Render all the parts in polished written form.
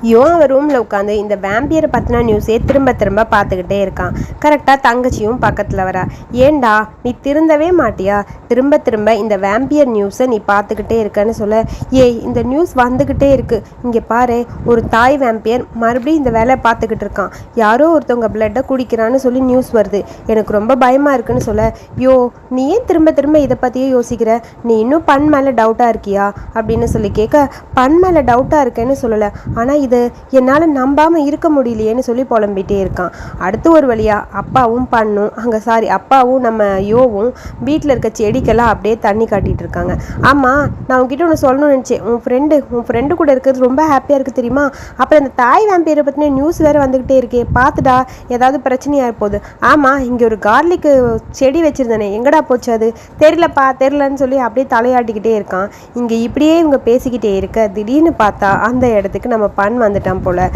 அவன் ரூமில் உட்காந்து இந்த வேம்பியரை பற்றின நியூஸே திரும்ப திரும்ப பார்த்துக்கிட்டே இருக்கான். கரெக்டாக தங்கச்சியும் பக்கத்தில் வரா. ஏண்டா நீ திருந்தவே மாட்டியா? திரும்ப திரும்ப இந்த வேம்பியர் நியூஸை நீ பார்த்துக்கிட்டே இருக்கன்னு சொல்ல, இந்த நியூஸ் வந்துக்கிட்டே இருக்கு, இங்கே பாரு, ஒரு தாய் வேம்பியர் மறுபடியும் இந்த வேலையை பார்த்துக்கிட்டு இருக்கான், யாரோ ஒருத்தவங்க பிளட்டை குடிக்கிறான்னு சொல்லி நியூஸ் வருது, எனக்கு ரொம்ப பயமாக இருக்குன்னு சொல்ல, நீ ஏன் திரும்ப திரும்ப இதை பற்றியே யோசிக்கிற? நீ இன்னும் பண் மேலே டவுட்டாக இருக்கியா அப்படின்னு சொல்லி கேட்க, பண் மேலே டவுட்டாக இருக்கேன்னு சொல்லலை, ஆனால் இது என்னால் நம்பாமல் இருக்க முடியலையேன்னு சொல்லி புலம்பிகிட்டே இருக்கான். அடுத்து ஒரு வழியாக அப்பாவும் பண்ணும் அப்பாவும் நம்ம யோவும் வீட்டில் இருக்க செடிக்கெல்லாம் அப்படியே தண்ணி காட்டிகிட்டு இருக்காங்க. ஆமாம், நான் உங்ககிட்ட ஒன்று சொல்லணும்னு நினச்சேன். உன் ஃப்ரெண்டு கூட இருக்கிறது ரொம்ப ஹாப்பியாக இருக்குது தெரியுமா? அப்புறம் இந்த தாய் வேம்பியரை பற்றின நியூஸ் வேறு வந்துக்கிட்டே இருக்கே, பார்த்துடா, ஏதாவது பிரச்சனையாக போகுது. ஆமாம், இங்கே ஒரு கார்லிக்கு செடி வச்சுருந்தானே, எங்கடா போச்சு அது? தெரிலன்னு சொல்லி அப்படியே தலையாட்டிக்கிட்டே இருக்கான். இங்கே இப்படியே இவங்க பேசிக்கிட்டே இருக்க திடீர்னு பார்த்தா அந்த இடத்துக்கு நம்ம வந்துட்டான் போல.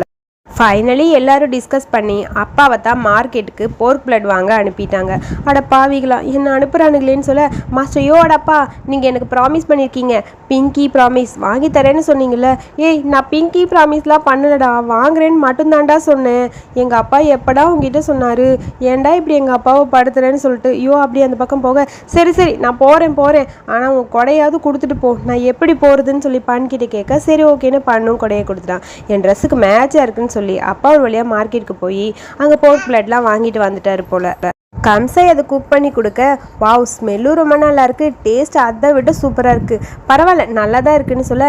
ஃபைனலி எல்லாரும் டிஸ்கஸ் பண்ணி அப்பாவை தான் மார்க்கெட்டுக்கு போர்க் பிளட் வாங்க அனுப்பிட்டாங்க. அட பாவிகளா, என்ன அனுப்புகிறானுங்களேன்னு சொல்ல, மாஸ்டர் அடப்பா, நீங்கள் எனக்கு ப்ராமிஸ் பண்ணியிருக்கீங்க, பிங்கி ப்ராமிஸ் வாங்கி தரேன்னு சொன்னீங்கல்ல. நான் பிங்கி ப்ராமிஸ்லாம் பண்ணலடா, வாங்குறேன்னு மட்டும்தான்டா சொன்னேன். எங்கள் அப்பா எப்படா உங்ககிட்ட சொன்னார்? ஏன்டா இப்படி எங்கள் அப்பாவை படுத்துறேன்னு சொல்லிட்டு அப்படி அந்த பக்கம் போக, சரி நான் போகிறேன், ஆனால் உன் கொடையாவது கொடுத்துட்டு போ, நான் எப்படி போகிறதுன்னு சொல்லி கிட்ட கேட்க, சரி ஓகேன்னு பண்ணும் கொடையை கொடுத்துட்டான். என் ட்ரெஸ்ஸுக்கு மேட்சாக இருக்குன்னு சொல்லி அப்பா ஒரு வழியாக மார்க்கெட்டுக்கு போய் அங்கே போர்க் பிளட்லாம் வாங்கிட்டு வந்துட்டாரு போல. கம்சை அதை குக் பண்ணி கொடுக்க, வாவ், ஸ்மெல்லும் ரொம்ப நல்லா இருக்குது, டேஸ்ட் அதை விட சூப்பராக இருக்குது, பரவாயில்ல நல்லா தான் இருக்குன்னு சொல்ல,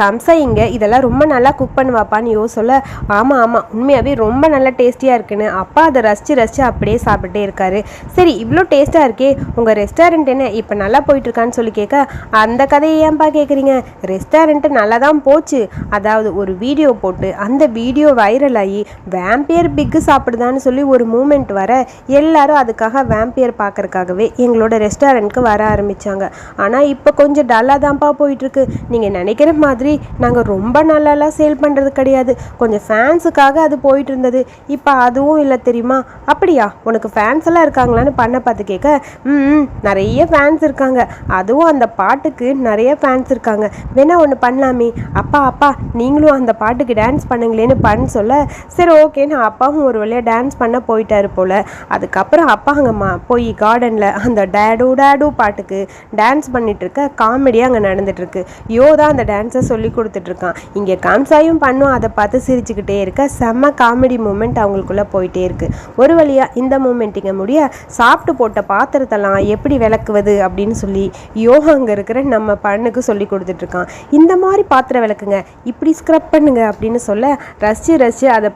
கம்சை இங்கே இதெல்லாம் ரொம்ப நல்லா குக் பண்ணுவாப்பான்னு சொல்ல, ஆமாம் உண்மையாகவே ரொம்ப நல்லா டேஸ்டியாக இருக்குன்னு அப்பா அதை ரசித்து அப்படியே சாப்பிட்டே இருக்காரு. சரி, இவ்வளோ டேஸ்ட்டாக இருக்கே, உங்கள் ரெஸ்டாரண்ட் என்ன இப்போ நல்லா போயிட்டுருக்கான்னு சொல்லி கேட்க, அந்த கதையை ஏன்பா கேட்குறீங்க? ரெஸ்டாரண்ட்டு நல்லா தான் போச்சு, அதாவது ஒரு வீடியோ போட்டு அந்த வீடியோ வைரல் ஆகி வேம்பியர் பிக்கு சாப்பிடுதான்னு சொல்லி ஒரு மூமெண்ட் வர எல்லாரும் அதுக்காக வேம்பியர் பார்க்கறதுக்காகவே எங்களோட ரெஸ்டாரண்ட்க்கு வர ஆரம்பித்தாங்க. ஆனால் இப்போ கொஞ்சம் டல்லாக தான்ப்பா போயிட்டுருக்கு. நீங்கள் நினைக்கிற மாதிரி நாங்கள் ரொம்ப நல்லாலாம் சேல் பண்ணுறது கிடையாது, கொஞ்சம் ஃபேன்ஸுக்காக அது போயிட்டு இருந்தது, இப்போ அதுவும் இல்லை தெரியுமா? அப்படியா, உனக்கு ஃபேன்ஸ் எல்லாம் இருக்காங்களான்னு பண்ண பார்த்து கேட்க, நிறைய ஃபேன்ஸ் இருக்காங்க, அதுவும் அந்த பாட்டுக்கு நிறைய ஃபேன்ஸ் இருக்காங்க, வேணா ஒன்று பண்ணலாமே, அப்பா நீங்களும் அந்த பாட்டுக்கு டான்ஸ் பண்ணுங்களேன்னு சொல்ல, சரி ஓகேன்னு அப்பாவும் ஒரு வழியாக டான்ஸ் பண்ண போயிட்டாரு போல். அதுக்கப்புறம் அப்பா அங்கே போய் கார்டனில் அந்த டேடு பாட்டுக்கு டான்ஸ் பண்ணிட்டு இருக்க காமெடியாக அங்கே நடந்துட்டுருக்கு. தான் அந்த டான்ஸை சொல்லி கொடுத்துட்ருக்கான். இங்கே காம்சாயும் பண்ணும் அதை பார்த்து சிரிச்சுக்கிட்டே இருக்க செம்ம காமெடி மூமெண்ட் அவங்களுக்குள்ளே போயிட்டே இருக்குது. ஒரு வழியாக இந்த மூமெண்ட் இங்கே முடிய சாப்பிட்டு போட்ட பாத்திரத்தெல்லாம் எப்படி விளக்குவது அப்படின்னு சொல்லி அங்கே இருக்கிற நம்ம பண்ணுக்கு சொல்லி கொடுத்துட்ருக்கான். இந்த மாதிரி பாத்திரம் விளக்குங்க, இப்படி ஸ்க்ரப் பண்ணுங்க அப்படின்னு சொல்ல ரசித்து அதை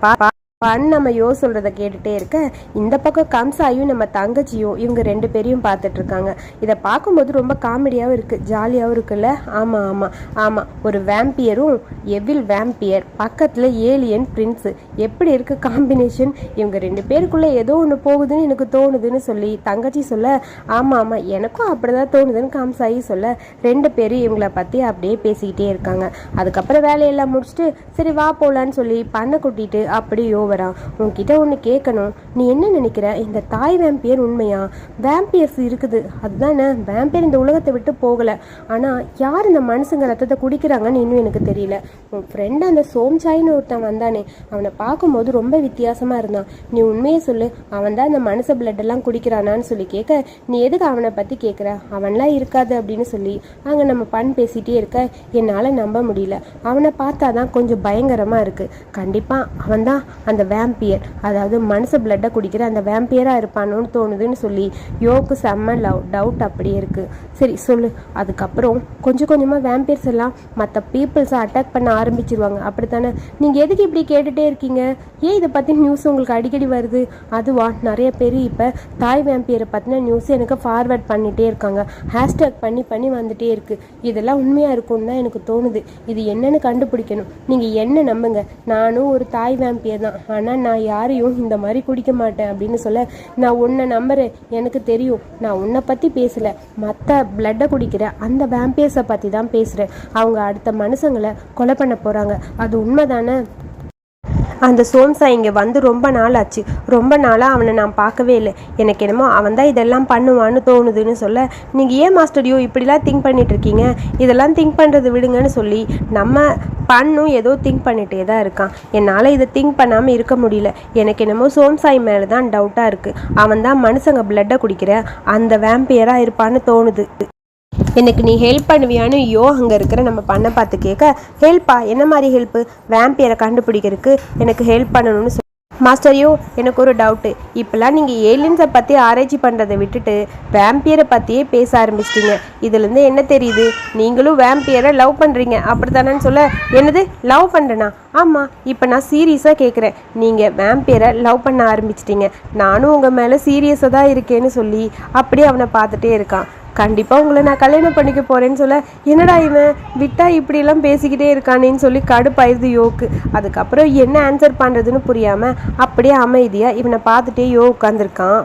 நம்ம சொல்கிறத கேட்டுகிட்டே இருக்க, இந்த பக்கம் கம்சாயும் நம்ம தங்கச்சியும் இவங்க 2 பேரையும் பார்த்துட்ருக்காங்க. இதை பார்க்கும்போது ரொம்ப காமெடியாகவும் இருக்குது, ஜாலியாகவும் இருக்குல்ல? ஆமாம், ஒரு வேம்பியரும் எவில் வேம்பியர் பக்கத்தில் ஏலியன் பிரின்ஸு, எப்படி இருக்குது காம்பினேஷன்? இவங்க 2 பேருக்குள்ளே ஏதோ ஒன்று போகுதுன்னு எனக்கு தோணுதுன்னு சொல்லி தங்கச்சி சொல்ல, ஆமாம் எனக்கும் அப்படி தான் தோணுதுன்னு கம்சாயி சொல்ல, 2 பேரும் இவங்கள பற்றி அப்படியே பேசிக்கிட்டே இருக்காங்க. அதுக்கப்புறம் வேலையெல்லாம் முடிச்சுட்டு சரி வா போகலான்னு சொல்லி பண்ணை கூட்டிகிட்டு அப்படியோ உன்கிட்ட ஒன்று கேட்கணும், நீ என்ன நினைக்கிற, இந்த தாய் வேம்பியர் உண்மையா? வேம்பியர்ஸ் இருக்குது அதுதானே, வேம்பியர் இந்த உலகத்தை விட்டு போகலை, ஆனால் யார் இந்த மனுஷங்க ரத்தத்தை குடிக்கிறாங்கன்னு இன்னும் எனக்கு தெரியல. உன் ஃப்ரெண்டு அந்த சோம்சாயின்னு ஒருத்தன் வந்தானே, அவனை பார்க்கும்போது ரொம்ப வித்தியாசமாக இருந்தான், நீ உண்மையை சொல்லு, அவன் தான் இந்த மனுஷ பிளட்டெல்லாம் குடிக்கிறானான்னு சொல்லி கேட்க, நீ எதுக்கு அவனை பற்றி கேட்குற, அவன்லாம் இருக்காது அப்படின்னு சொல்லி அங்கே நம்ம பேசிகிட்டே இருக்க என்னால் நம்ப முடியல. அவனை பார்த்தா தான் கொஞ்சம் பயங்கரமாக இருக்குது, கண்டிப்பாக அவன் தான் அந்த வேம்பியர், அதாவது மனுஷ பிளட்டை குடிக்கிற அந்த வேம்பியராக இருப்பானோன்னு தோணுதுன்னு சொல்லி யோக்கு செம்ம டவுட் அப்படியே இருக்குது. சரி சொல்லு. அதுக்கப்புறம் கொஞ்சம் கொஞ்சமாக வேம்பியர்ஸ் எல்லாம் மற்ற பீப்புள்ஸை அட்டாக் பண்ண ஆரம்பிச்சிருவாங்க, அப்படித்தானே? நீங்கள் எதுக்கு இப்படி கேட்டுகிட்டே இருக்கீங்க? இதை பற்றி நியூஸ் உங்களுக்கு அடிக்கடி வருது? அதுவா, நிறைய பேர் இப்போ தாய் வேம்பியரை பற்றின நியூஸ் எனக்கு ஃபார்வர்ட் பண்ணிகிட்டே இருக்காங்க, ஹேஷ்டேக் பண்ணி வந்துகிட்டே இருக்குது. இதெல்லாம் உண்மையாக இருக்கும்னு தான் எனக்கு தோணுது. இது என்னன்னு கண்டுபிடிக்கணும். நீங்கள் என்ன நம்புங்க, நானும் ஒரு தாய் வேம்பியர் தான், ஆனால் நான் யாரையும் இந்த மாதிரி குடிக்க மாட்டேன் அப்படின்னு சொல்ல, நான் உன்னை நம்புறேன், எனக்கு தெரியும், நான் உன்னை பற்றி பேசலை, மற்ற பிளட்டை குடிக்கிற அந்த வேம்பியர்ஸை பற்றி தான் பேசுகிறேன். அவங்க அடுத்த மனுஷங்களை கொலை பண்ண போகிறாங்க, அது உண்மைதானே? அந்த சோம்சா இங்கே வந்து ரொம்ப நாள் ஆச்சு. ரொம்ப நாளாக அவனை நான் பார்க்கவே இல்லை. எனக்கு என்னமோ அவன் தான் இதெல்லாம் பண்ணுவான்னு தோணுதுன்னு சொல்ல, நீங்கள் ஏன் மாஸ்டரியோ இப்படிலாம் திங்க் பண்ணிட்டு இருக்கீங்க, இதெல்லாம் திங்க் பண்ணுறது விடுங்கன்னு சொல்லி நம்ம பண்ணும் ஏதோ திங்க் பண்ணிகிட்டே தான் இருக்கான். என்னால் இதை திங்க் பண்ணாமல் இருக்க முடியல. எனக்கு என்னமோ சோம்சாய் மேலே தான் டவுட்டாக இருக்குது. அவன் தான் மனுஷங்க பிளட்டை குடிக்கிற அந்த வேம்பியராக இருப்பான்னு தோணுது. எனக்கு நீ ஹெல்ப் பண்ணுவியான்னு அங்கே இருக்கிற நம்ம பண்ண பார்த்து கேட்க, ஹெல்ப்பா? என்ன மாதிரி ஹெல்ப்பு? வேம்பியரை கண்டுபிடிக்கிறதுக்கு எனக்கு ஹெல்ப் பண்ணணும்னு மாஸ்டரையோ, எனக்கு ஒரு டவுட்டு. இப்போல்லாம் நீங்கள் ஏலியன்ஸை பற்றி ஆராய்ச்சி பண்ணுறதை விட்டுட்டு வேம்பியரை பற்றியே பேச ஆரம்பிச்சிட்டிங்க. இதுலேருந்து என்ன தெரியுது? நீங்களும் வேம்பியரை லவ் பண்ணுறீங்க அப்படித்தானேன்னு சொல்ல, என்னது லவ் பண்ணுறேனா? ஆமாம், இப்போ நான் சீரியஸாக கேட்குறேன். நீங்கள் வேம்பியரை லவ் பண்ண ஆரம்பிச்சிட்டிங்க. நானும் உங்கள் மேலே சீரியஸாக தான் இருக்கேன்னு சொல்லி அப்படியே அவனை பார்த்துட்டே இருக்கான். கண்டிப்பாக உங்களை நான் கல்யாணம் பண்ணிக்க போகிறேன்னு சொல்ல, என்னடா இவன் விட்டா இப்படியெல்லாம் பேசிக்கிட்டே இருக்கானேன்னு சொல்லி கடுப்பாயிருது யோக்கு. அதுக்கப்புறம் என்ன ஆன்சர் பண்ணுறதுன்னு புரியாமல் அப்படியே அமைதியாக இவனை பார்த்துட்டே உட்காந்துருக்கான்.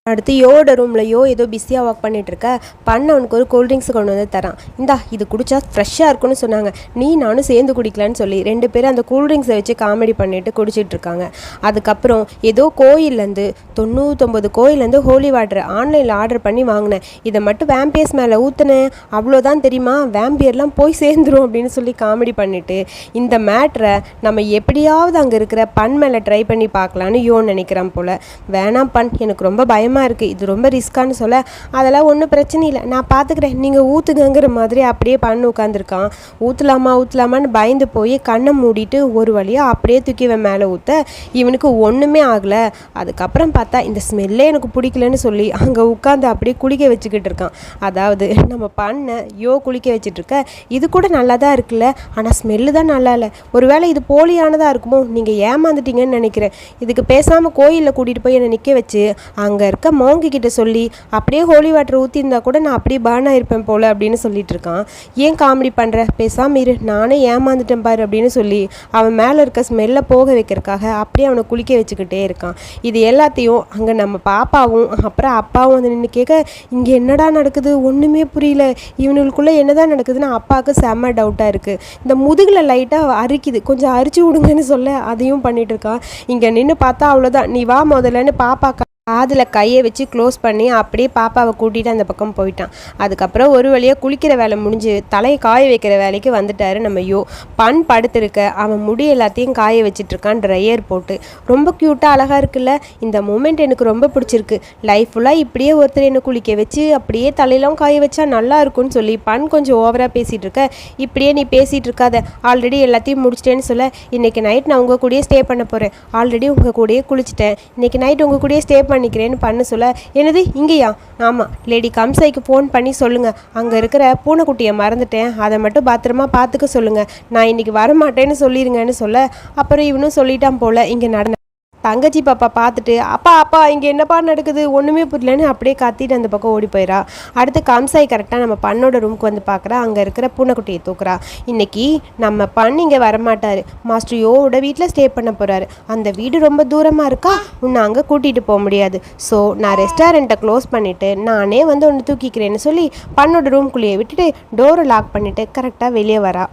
அடுத்து யோட ரூமில் ஏதோ பிஸியாக ஒர்க் பண்ணிகிட்ருக்க பண்ண அவனுக்கு ஒரு கூல்ட்ரிங்க்ஸ் கொண்டு வந்து தரான். இந்தா இது குடித்தா ஃப்ரெஷ்ஷாக இருக்குன்னு சொன்னாங்க, நீ நானும் சேர்ந்து குடிக்கலான்னு சொல்லி 2 பேரும் அந்த கூல்ட்ரிங்க்ஸை வச்சு காமெடி பண்ணிட்டு குடிச்சிட்ருக்காங்க. அதுக்கப்புறம் ஏதோ கோயிலேருந்து 99 கோயிலேருந்து ஹோலி வாட்டர் ஆன்லைனில் ஆர்டர் பண்ணி வாங்கினேன். இதை மட்டும் வேம்பியர்ஸ் மேலே ஊற்றுனேன், அவ்வளோதான் தெரியுமா, வேம்பியர்லாம் போய் சேர்ந்துரும் அப்படின்னு சொல்லி காமெடி பண்ணிவிட்டு இந்த மேட்ரை நம்ம எப்படியாவது அங்கே இருக்கிற பண் மேலே ட்ரை பண்ணி பார்க்கலான்னு நினைக்கிறான் போல். வேணாம் பண், எனக்கு ரொம்ப பயமாக இருக்குது, இது ரொம்ப ரிஸ்கான்னு சொல்ல, அதெல்லாம் ஒன்றும் பிரச்சனை இல்லை, நான் பார்த்துக்கிறேன், நீங்கள் ஊற்றுங்கிற மாதிரி அப்படியே பண்ணு உட்காந்துருக்கான். ஊற்றலாமான்னு பயந்து போய் கண்ணை மூடிட்டு ஒரு வழியாக அப்படியே தூக்கி இவன் மேலே ஊற்ற இவனுக்கு ஒன்றுமே ஆகலை. அதுக்கப்புறம் பார்த்தா இந்த ஸ்மெல்லே எனக்கு பிடிக்கலன்னு சொல்லி அங்கே உட்காந்து அப்படியே குளிக்க வச்சுக்கிட்டு இருக்கான். அதாவது நம்ம பண்ண குளிக்க வச்சுட்டு இருக்க, இது கூட நல்லா தான் இருக்குல்ல, ஆனால் ஸ்மெல்லு தான் நல்லா இல்லை, ஒருவேளை இது போலியானதாக இருக்குமோ, நீங்கள் ஏமாந்துட்டீங்கன்னு நினைக்கிறேன், இதுக்கு பேசாமல் கோயிலில் கூட்டிகிட்டு போய் என்னை நிற்க வச்சு அங்கே இருக்க மோங்கி கிட்ட சொல்லி அப்படியே ஹோலி வாட்டர் ஊற்றிருந்தா கூட நான் அப்படியே பர்ன் ஆயிருப்பேன் போல் அப்படின்னு சொல்லிட்டு இருக்கான். ஏன் காமெடி பண்ணுற, பேசாமல் இரு, நானே ஏமாந்துட்டேன் பாரு அப்படின்னு சொல்லி அவன் மேலே இருக்க ஸ்மெல்லை போக வைக்கிறதுக்காக அப்படியே அவனை குளிக்க வச்சுக்கிட்டே இருக்கான். இது எல்லாத்தையும் அங்கே நம்ம பாப்பாவும் அப்புறம் அப்பாவும் வந்து நின்று கேட்க, இங்கே என்னடா நடக்குது ஒன்றுமே புரியல, இவனுக்குள்ளே என்னதான் நடக்குதுன்னு அப்பாவுக்கு செம்ம டவுட்டாக இருக்குது. இந்த முதுகில் லைட்டாக அரிக்குது, கொஞ்சம் அரிச்சு விடுங்கன்னு சொல்ல அதையும் பண்ணிட்டு இருக்கான். இங்கே நின்று பார்த்தா அவ்வளோதான், நீ வா முதல்லன்னு பாப்பா அதில் கையை வச்சு க்ளோஸ் பண்ணி அப்படியே பாப்பாவை கூட்டிகிட்டு அந்த பக்கம் போயிட்டான். அதுக்கப்புறம் ஒரு வழியாக குளிக்கிற வேலை முடிஞ்சு தலையை காய வைக்கிற வேலைக்கு வந்துட்டார் நம்ம பண் படுத்திருக்க அவன் முடி எல்லாத்தையும் காய வச்சிட்ருக்கான் ட்ரையர் போட்டு. ரொம்ப க்யூட்டாக அழகாக இருக்குல்ல, இந்த மூமெண்ட் எனக்கு ரொம்ப பிடிச்சிருக்கு. லைஃப் ஃபுல்லாக இப்படியே ஒருத்தர் என்னை குளிக்க வச்சு அப்படியே தலையெல்லாம் காய வச்சா நல்லா இருக்கும்னு சொல்லி பண் கொஞ்சம் ஓவராக பேசிகிட்டு இருக்க, இப்படியே நீ பேசிகிட்டு இருக்காத, ஆல்ரெடி எல்லாத்தையும் முடிச்சிட்டேன்னு சொல்ல, இன்றைக்கி நைட் நான் உங்கள் கூடயே ஸ்டே பண்ண போகிறேன், ஆல்ரெடி உங்கள் கூடயே குளிச்சிட்டேன், இன்றைக்கி நைட் உங்கள் கூடயே ஸ்டே பண்ணிக்கிறேன்னு பண்ண சொல்ல, என்னது இங்கேயா? ஆமாம், லேடி கம்சைக்கு ஃபோன் பண்ணி சொல்லுங்கள், அங்கே இருக்கிற பூனைக்குட்டியை மறந்துட்டேன், அதை மட்டும் பத்திரமா பார்த்துக்க சொல்லுங்கள், நான் இன்றைக்கி வரமாட்டேன்னு சொல்லிடுங்கன்னு சொல்ல, அப்புறம் இவனும் சொல்லிட்டான் போல். இங்கே நடந்த தங்கச்சி பாப்பா பார்த்துட்டு, அப்பா இங்கே என்னப்பா நடக்குது ஒன்றுமே புரியலன்னு அப்படியே கத்திட்டு அந்த பக்கம் ஓடி போயிடா. அடுத்து கம்சாய் கரெக்டாக நம்ம பண்ணோட ரூமுக்கு வந்து பார்க்குறா, அங்கே இருக்கிற பூனைக்குட்டியை தூக்குறா. இன்றைக்கி நம்ம பண்ண இங்கே வரமாட்டார், மாஸ்டர் யோவோட வீட்டில் ஸ்டே பண்ண போகிறாரு, அந்த வீடு ரொம்ப தூரமாக இருக்கா, உன்னை அங்கே கூட்டிகிட்டு போக முடியாது, ஸோ நான் ரெஸ்டாரண்ட்டை க்ளோஸ் பண்ணிவிட்டு நானே வந்து ஒன்று தூக்கிக்கிறேன்னு சொல்லி பண்ணோட ரூம்குள்ளேயே விட்டுட்டு டோரை லாக் பண்ணிவிட்டு கரெக்டாக வெளியே வரா.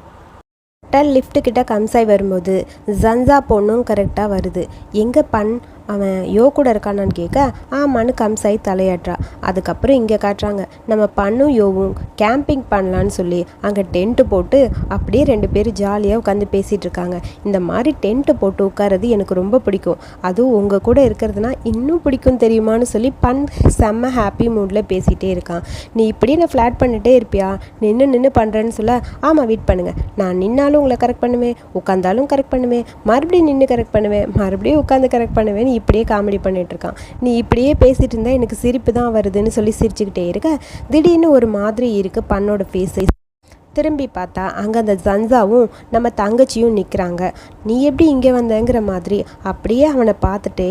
லிஃப்ட்டு கிட்ட கம்சாய் வரும்போது ஜன்சா பொண்ணும் கரெக்டாக வருது. எங்கே பண் அவன் கூட இருக்கானான்னு கேட்க, ஆமான்னு கம்சாய் தலையாட்டுறா. அதுக்கப்புறம் இங்கே காட்டுறாங்க நம்ம பண்ணும் யோவும் கேம்பிங் பண்ணலான்னு சொல்லி அங்கே டென்ட்டு போட்டு அப்படியே 2 பேர் ஜாலியாக உட்காந்து பேசிகிட்டு இருக்காங்க. இந்த மாதிரி டென்ட்டு போட்டு உட்காரது எனக்கு ரொம்ப பிடிக்கும், அதுவும் உங்கள் கூட இருக்கிறதுனா இன்னும் பிடிக்கும் தெரியுமான்னு சொல்லி செம்ம ஹாப்பி மூடில் பேசிகிட்டே இருக்கான். நீ இப்படியே நான் ஃப்ளாட் பண்ணிகிட்டே இருப்பியா, நின்று பண்ணுறேன்னு சொல்ல, ஆமாம் வெயிட் பண்ணுங்கள், நான் நின்னாலும் உங்களை கரெக்ட் பண்ணுவேன், உட்காந்தாலும் கரெக்ட் பண்ணுவேன், மறுபடியும் நின்று கரெக்ட் பண்ணுவேன், மறுபடியும் உட்காந்து கரெக்ட் பண்ணுவேன், இப்படியே காமெடி பண்ணிட்டு இருக்கான். நீ இப்படியே பேசிட்டு இருந்தா எனக்கு சிரிப்பு தான் வருதுன்னு சொல்லி சிரிச்சுக்கிட்டே இருக்க, திடீர்னு ஒரு மாதிரி இருக்கு பண்ணோட ஃபேஸ். திரும்பி பார்த்தா அங்கே அந்த ஜன்சாவும் நம்ம தங்கச்சியும் நிற்கிறாங்க. நீ எப்படி இங்கே வந்தங்கிற மாதிரி அப்படியே அவனை பார்த்துட்டே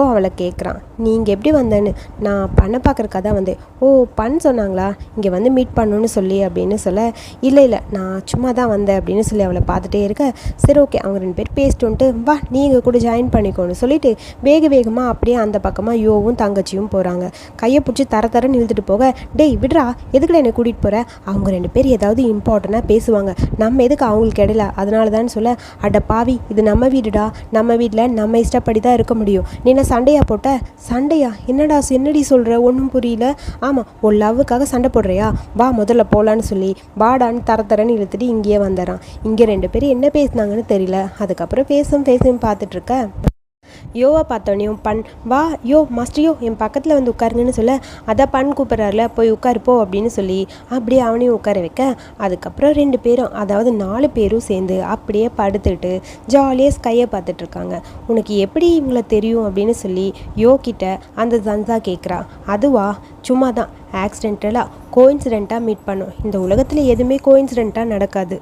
அவளை கேட்குறான், நீ இங்கே எப்படி வந்தேன்னு. நான் பண்ண பார்க்குறக்கா தான் வந்தேன். ஓ பண்ண சொன்னாங்களா இங்கே வந்து மீட் பண்ணணுன்னு சொல்லி அப்படின்னு சொல்ல, இல்லை நான் சும்மா தான் வந்தேன் அப்படின்னு சொல்லி அவளை பார்த்துட்டே இருக்க, சரி ஓகே அவங்க 2 பேர் பேசிட்டு வந்துட்டு வா நீ எங்கள் கூட ஜாயின் பண்ணிக்கோன்னு சொல்லிட்டு வேகமாக அப்படியே அந்த பக்கமாக யோவும் தங்கச்சியும் போகிறாங்க. கையை பிடிச்சி தரன்னு இழுத்துட்டு போக, டேய் விடுறா, எதுக்குள்ள என்னை கூட்டிகிட்டு போகிற, அவங்க 2 பேர் ஏதாவது இம்பார்ட்டண்ட்டாக பேசுவாங்க, நம்ம எதுக்கு அவங்களுக்கு இடையில, அதனால தான் சொல்ல, அட பாவி இது நம்ம வீடுடா, நம்ம வீட்டில் நம்ம இஷ்டப்படி தான் இருக்க முடியும், நீ என்ன சண்டையா போட்ட? சண்டையா? என்னடி சொல்கிற, ஒன்றும் புரியல. ஆமாம், உன் லவ்வுக்காக சண்டை போடுறியா, வா முதல்ல போகலான்னு சொல்லி வாடான்னு தரன்னு இழுத்துட்டு இங்கேயே வந்துடுறான். இங்கே 2 பேரும் என்ன பேசுனாங்கன்னு தெரியல. அதுக்கப்புறம் பேசும் பார்த்துட்ருக்க யோவை பார்த்தோன்னையும் பண் வா யோ மாஸ்டர் யோ என் பக்கத்தில் வந்து உட்காருங்கன்னு சொல்ல, அதான் பண் கூப்பிட்றாருல போய் உட்காருப்போ அப்படின்னு சொல்லி அப்படியே அவனையும் உட்கார வைக்க, அதுக்கப்புறம் 2 பேரும் அதாவது 4 பேரும் சேர்ந்து அப்படியே படுத்துட்டு ஜாலியாக ஸ்கையை பார்த்துட்ருக்காங்க. உனக்கு எப்படி இவங்களை தெரியும் அப்படின்னு சொல்லி யோ கிட்ட அந்த ஜன்சா கேட்குறா. அதுவா சும்மா தான் ஆக்சிடென்டலாக கோயின்சிடெண்ட்டாக மீட் பண்ணோம், இந்த உலகத்தில் எதுவுமே கோயின்சிடெண்ட்டாக நடக்காது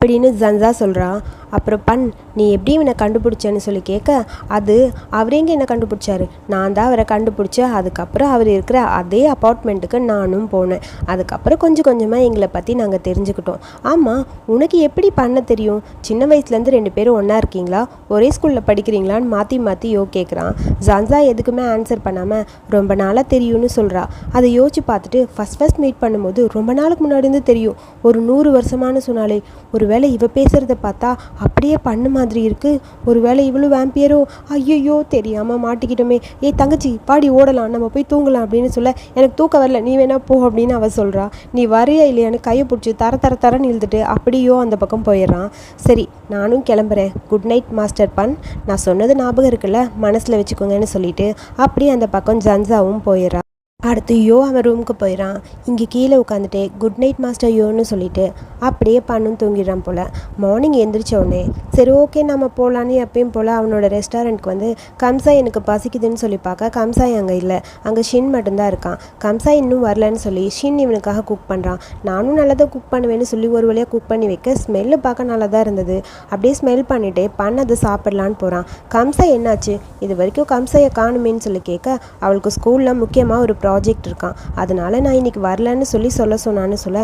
அப்படின்னு ஜன்சா சொல்கிறா. அப்புறம் பண் நீ எப்படி இவனை கண்டுபிடிச்சேன்னு சொல்லி கேட்க, அது அவர் எங்கே என்ன கண்டுபிடிச்சாரு, நான் தான் அவரை கண்டுபிடிச்சேன். அதுக்கப்புறம் அவர் இருக்கிற அதே அப்பார்ட்மெண்ட்டுக்கு நானும் போனேன். அதுக்கப்புறம் கொஞ்சம் கொஞ்சமாக எங்களை பற்றி நாங்கள் தெரிஞ்சுக்கிட்டோம். ஆமாம், உனக்கு எப்படி பண்ண தெரியும், சின்ன வயசுலேருந்து 2 பேரும் ஒன்றா இருக்கீங்களா, ஒரே ஸ்கூலில் படிக்கிறீங்களான்னு மாற்றி யோ கேட்குறான். ஜன்சா எதுக்குமே ஆன்சர் பண்ணாமல் ரொம்ப நாளாக தெரியும்னு சொல்கிறா. அதை யோசிச்சு பார்த்துட்டு ஃபஸ்ட் மீட் பண்ணும்போது ரொம்ப நாளுக்கு முன்னாடி இருந்து தெரியும், ஒரு 100 வருஷமானு சொன்னாலே, ஒருவேளை இவ பேசுகிறத பார்த்தா அப்படியே பண்ண மாதிரி இருக்குது, ஒருவேளை இவ்வளோ வேம்பியரோ, ஐயோ தெரியாமல் மாட்டிக்கிட்டோமே, ஏய் தங்கச்சி பாடி ஓடலாம், நம்ம போய் தூங்கலாம் அப்படின்னு சொல்ல, எனக்கு தூக்கம் வரல நீ வேணா போ அப்படின்னு அவள் சொல்கிறா. நீ வரையா இல்லையான்னு கையை பிடிச்சி தரன்னு இழுத்துட்டு அப்படியோ அந்த பக்கம் போயிடுறான். சரி நானும் கிளம்புறேன், குட் நைட் மாஸ்டர் பண், நான் சொன்னது ஞாபகம் இருக்குல்ல, மனசில் வச்சுக்கோங்கன்னு சொல்லிட்டு அப்படியே அந்த பக்கம் ஜன்சாவும் போயிடுறா. அடுத்து யோ அவன் ரூமுக்கு போயிடறான். இங்கே கீழே உட்காந்துட்டு குட் நைட் மாஸ்டர் யோன்னு சொல்லிட்டு அப்படியே பண்ணும் தூங்கிடுறான் போல். மார்னிங் எழுந்திரிச்ச உடனே சரி ஓகே நம்ம போகலான்னு எப்பயும் போல் அவனோட ரெஸ்டாரண்ட்க்கு வந்து கம்சாய் எனக்கு பசிக்குதுன்னு சொல்லி பார்க்க கம்சாய் அங்கே இல்லை, அங்கே ஷின் மட்டும்தான் இருக்கான். கம்சாய் இன்னும் வரலன்னு சொல்லி ஷின் இவனுக்காக குக் பண்ணுறான். நானும் நல்லா தான் குக் பண்ணுவேன்னு சொல்லி ஒரு வழியாக குக் பண்ணி வைக்க ஸ்மெல்லு பார்க்க நல்லா தான் இருந்தது. அப்படியே ஸ்மெல் பண்ணிவிட்டு அதை சாப்பிடலான்னு போகிறான். கம்சாய் என்னாச்சு, இது வரைக்கும் கம்சாயை காணுமேன்னு சொல்லி கேட்க, அவளுக்கு ஸ்கூலில் முக்கியமாக ஒரு ப்ராஜெக்ட் இருக்கான், அதனால நான் இன்னைக்கு வரலன்னு சொல்லி சொன்னான்னு சொல்ல,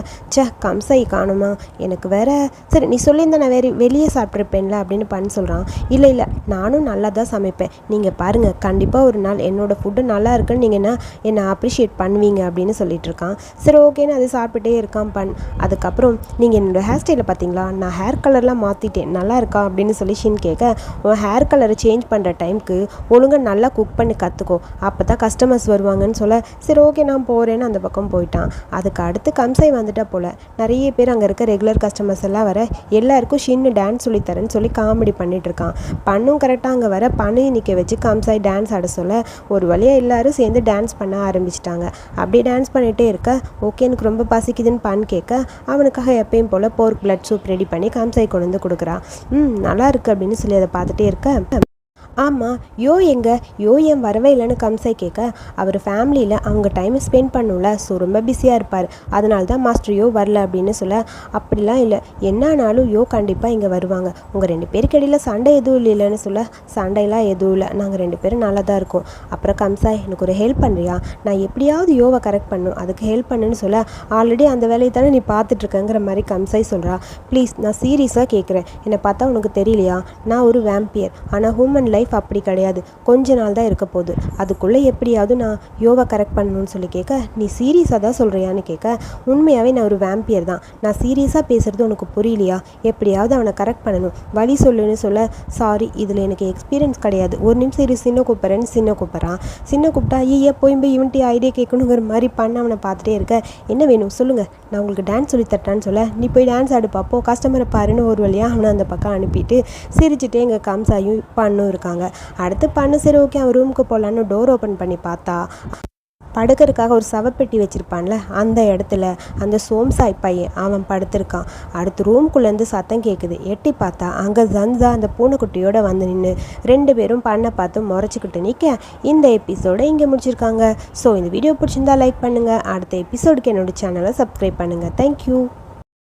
கம்சாய் காணுமா, எனக்கு வேற, சரி நீ சொல்லியிருந்தா நான் வெளியே சாப்பிட்ருப்பேன்ல அப்படின்னு பண்ண சொல்கிறான். இல்லை நானும் நல்லா தான் சமைப்பேன், நீங்கள் பாருங்கள் கண்டிப்பாக ஒரு நாள் என்னோடய ஃபுட்டு நல்லா இருக்குன்னு நீங்கள் என்னை அப்ரிஷியேட் பண்ணுவீங்க அப்படின்னு சொல்லிட்டு இருக்கான். சரி ஓகேன்னு அது சாப்பிட்டுட்டே இருக்கான் பண். அதுக்கப்புறம் நீங்கள் என்னோடய ஹேர் ஸ்டைலை பார்த்தீங்களா, நான் ஹேர் கலர்லாம் மாற்றிட்டேன், நல்லா இருக்கா அப்படின்னு சொல்லி ஷின் கேட்க, உன் ஹேர் கலரை சேஞ்ச் பண்ணுற டைமுக்கு ஒழுங்காக நல்லா குக் பண்ணி கற்றுக்கோ, அப்போ தான் கஸ்டமர்ஸ் வருவாங்கன்னு சொல்ல, சரி ஓகே நான் போகிறேன்னு அந்த பக்கம் போயிட்டான். அதுக்கு அடுத்து கம்சாய் வந்துட்டா போல். நிறைய பேர் அங்கே இருக்க ரெகுலர் கஸ்டமர்ஸ் எல்லாம் வர எல்லாருக்கும் ஷின்னு டான்ஸ் சொல்லித்தரேன்னு சொல்லி காமெடி பண்ணிகிட்ருக்கான். பண்ணும் கரெக்டாக அங்கே வர பண்ணி நிற்க வச்சு கம்சாய் டான்ஸ் ஆட சொல்ல, ஒரு வழியாக எல்லோரும் சேர்ந்து டான்ஸ் பண்ண ஆரம்பிச்சிட்டாங்க. அப்படியே டான்ஸ் பண்ணிகிட்டே இருக்க, ஓகே எனக்கு ரொம்ப பசிக்குதுன்னு பண்ண கேட்க, அவனுக்காக எப்பயும் போல் போர்க் பிளட் சூப் ரெடி பண்ணி கம்சாய் கொண்டு வந்து கொடுக்குறான். நல்லா இருக்குது அப்படின்னு சொல்லி அதை பார்த்துட்டே இருக்க, ஆமாம் யோ எங்கே, யோ ஏன் வரவே இல்லைன்னு கம்சாய் கேட்க, அவர் ஃபேமிலியில் அவங்க டைமை ஸ்பெண்ட் பண்ணல, ஸோ ரொம்ப பிஸியாக இருப்பார், அதனால தான் மாஸ்டர் யோ வரல அப்படின்னு சொல்ல, அப்படிலாம் இல்லை, என்னானாலும் யோ கண்டிப்பாக இங்கே வருவாங்க, உங்கள் 2 பேருக்கு இடையில் சண்டை எதுவும் இல்லைன்னு சொல்ல, சண்டையெல்லாம் எதுவும் இல்லை, நாங்கள் 2 பேரும் நல்லா தான் இருக்கோம். அப்புறம் கம்சாய் எனக்கு ஒரு ஹெல்ப் பண்ணுறியா, நான் எப்படியாவது யோவை கரெக்ட் பண்ணும், அதுக்கு ஹெல்ப் பண்ணுன்னு சொல்ல, ஆல்ரெடி அந்த வேலையை தானே நீ பார்த்துட்ருக்கங்கிற மாதிரி கம்சாய் சொல்கிறா. ப்ளீஸ் நான் சீரியஸாக கேட்குறேன், என்னை பார்த்தா உனக்கு தெரியலையா, நான் ஒரு வேம்பியர், ஆனால் ஹியூமன் லைஃப் அப்படி கிடையாது, கொஞ்ச நாள் தான் இருக்க போகுது, அதுக்குள்ளே எப்படியாவது நான் யோவை கரெக்ட் பண்ணணும்னு சொல்லி கேட்க, நீ சீரியஸாக தான் சொல்கிறியான்னு கேட்க, உண்மையாகவே நான் ஒரு வேம்பியர் தான், நான் சீரியஸாக பேசுகிறது உனக்கு புரியலையா, எப்படியாவது அவனை கரெக்ட் பண்ணணும், வழி சொல்லுன்னு சொல்ல, சாரி இதில் எனக்கு எக்ஸ்பீரியன்ஸ் கிடையாது, ஒரு நிமிஷம் இரு சின்ன கூப்பிட்றேன்னு சின்ன கூப்பிட்டா ஐயா போய் இவன்ட்டு ஐடியா கேட்கணுங்கிற மாதிரி பண்ண அவனை பார்த்துட்டே இருக்க, என்ன வேணும் சொல்லுங்கள், நான் உங்களுக்கு டான்ஸ் சொல்லி தட்டான்னு சொல்ல, நீ போய் டான்ஸ் ஆடு பார்ப்போம், கஸ்டமரை பாருன்னு ஒரு வழியாக அவனை அந்த பக்கம் அனுப்பிட்டு சிரிச்சுட்டே எங்கள் கம்சாயும் பண்ணும் இருக்காங்க. அடுத்து பண்ணு சரி ஓகே அவன் ரூமுக்கு போகலான்னு டோர் ஓப்பன் பண்ணி பார்த்தா, படுக்கிறதுக்காக ஒரு சவப்பெட்டி வச்சுருப்பான்ல அந்த இடத்துல அந்த சோம்சாய் பையன் அவன் படுத்திருக்கான். அடுத்து ரூம்குள்ளேருந்து சத்தம் கேட்குது, எட்டி பார்த்தா அங்கே ஜன்சா அந்த பூனைக்குட்டியோடு வந்து நின்று 2 பேரும் பண்ணை பார்த்து முறைச்சிக்கிட்டு நிற்க, இந்த எபிசோடை இங்கே முடிச்சிருக்காங்க. ஸோ இந்த வீடியோ பிடிச்சிருந்தா லைக் பண்ணுங்கள், அடுத்த எபிசோடுக்கு என்னோடய சேனலை சப்ஸ்கிரைப் பண்ணுங்கள். தேங்க்யூ.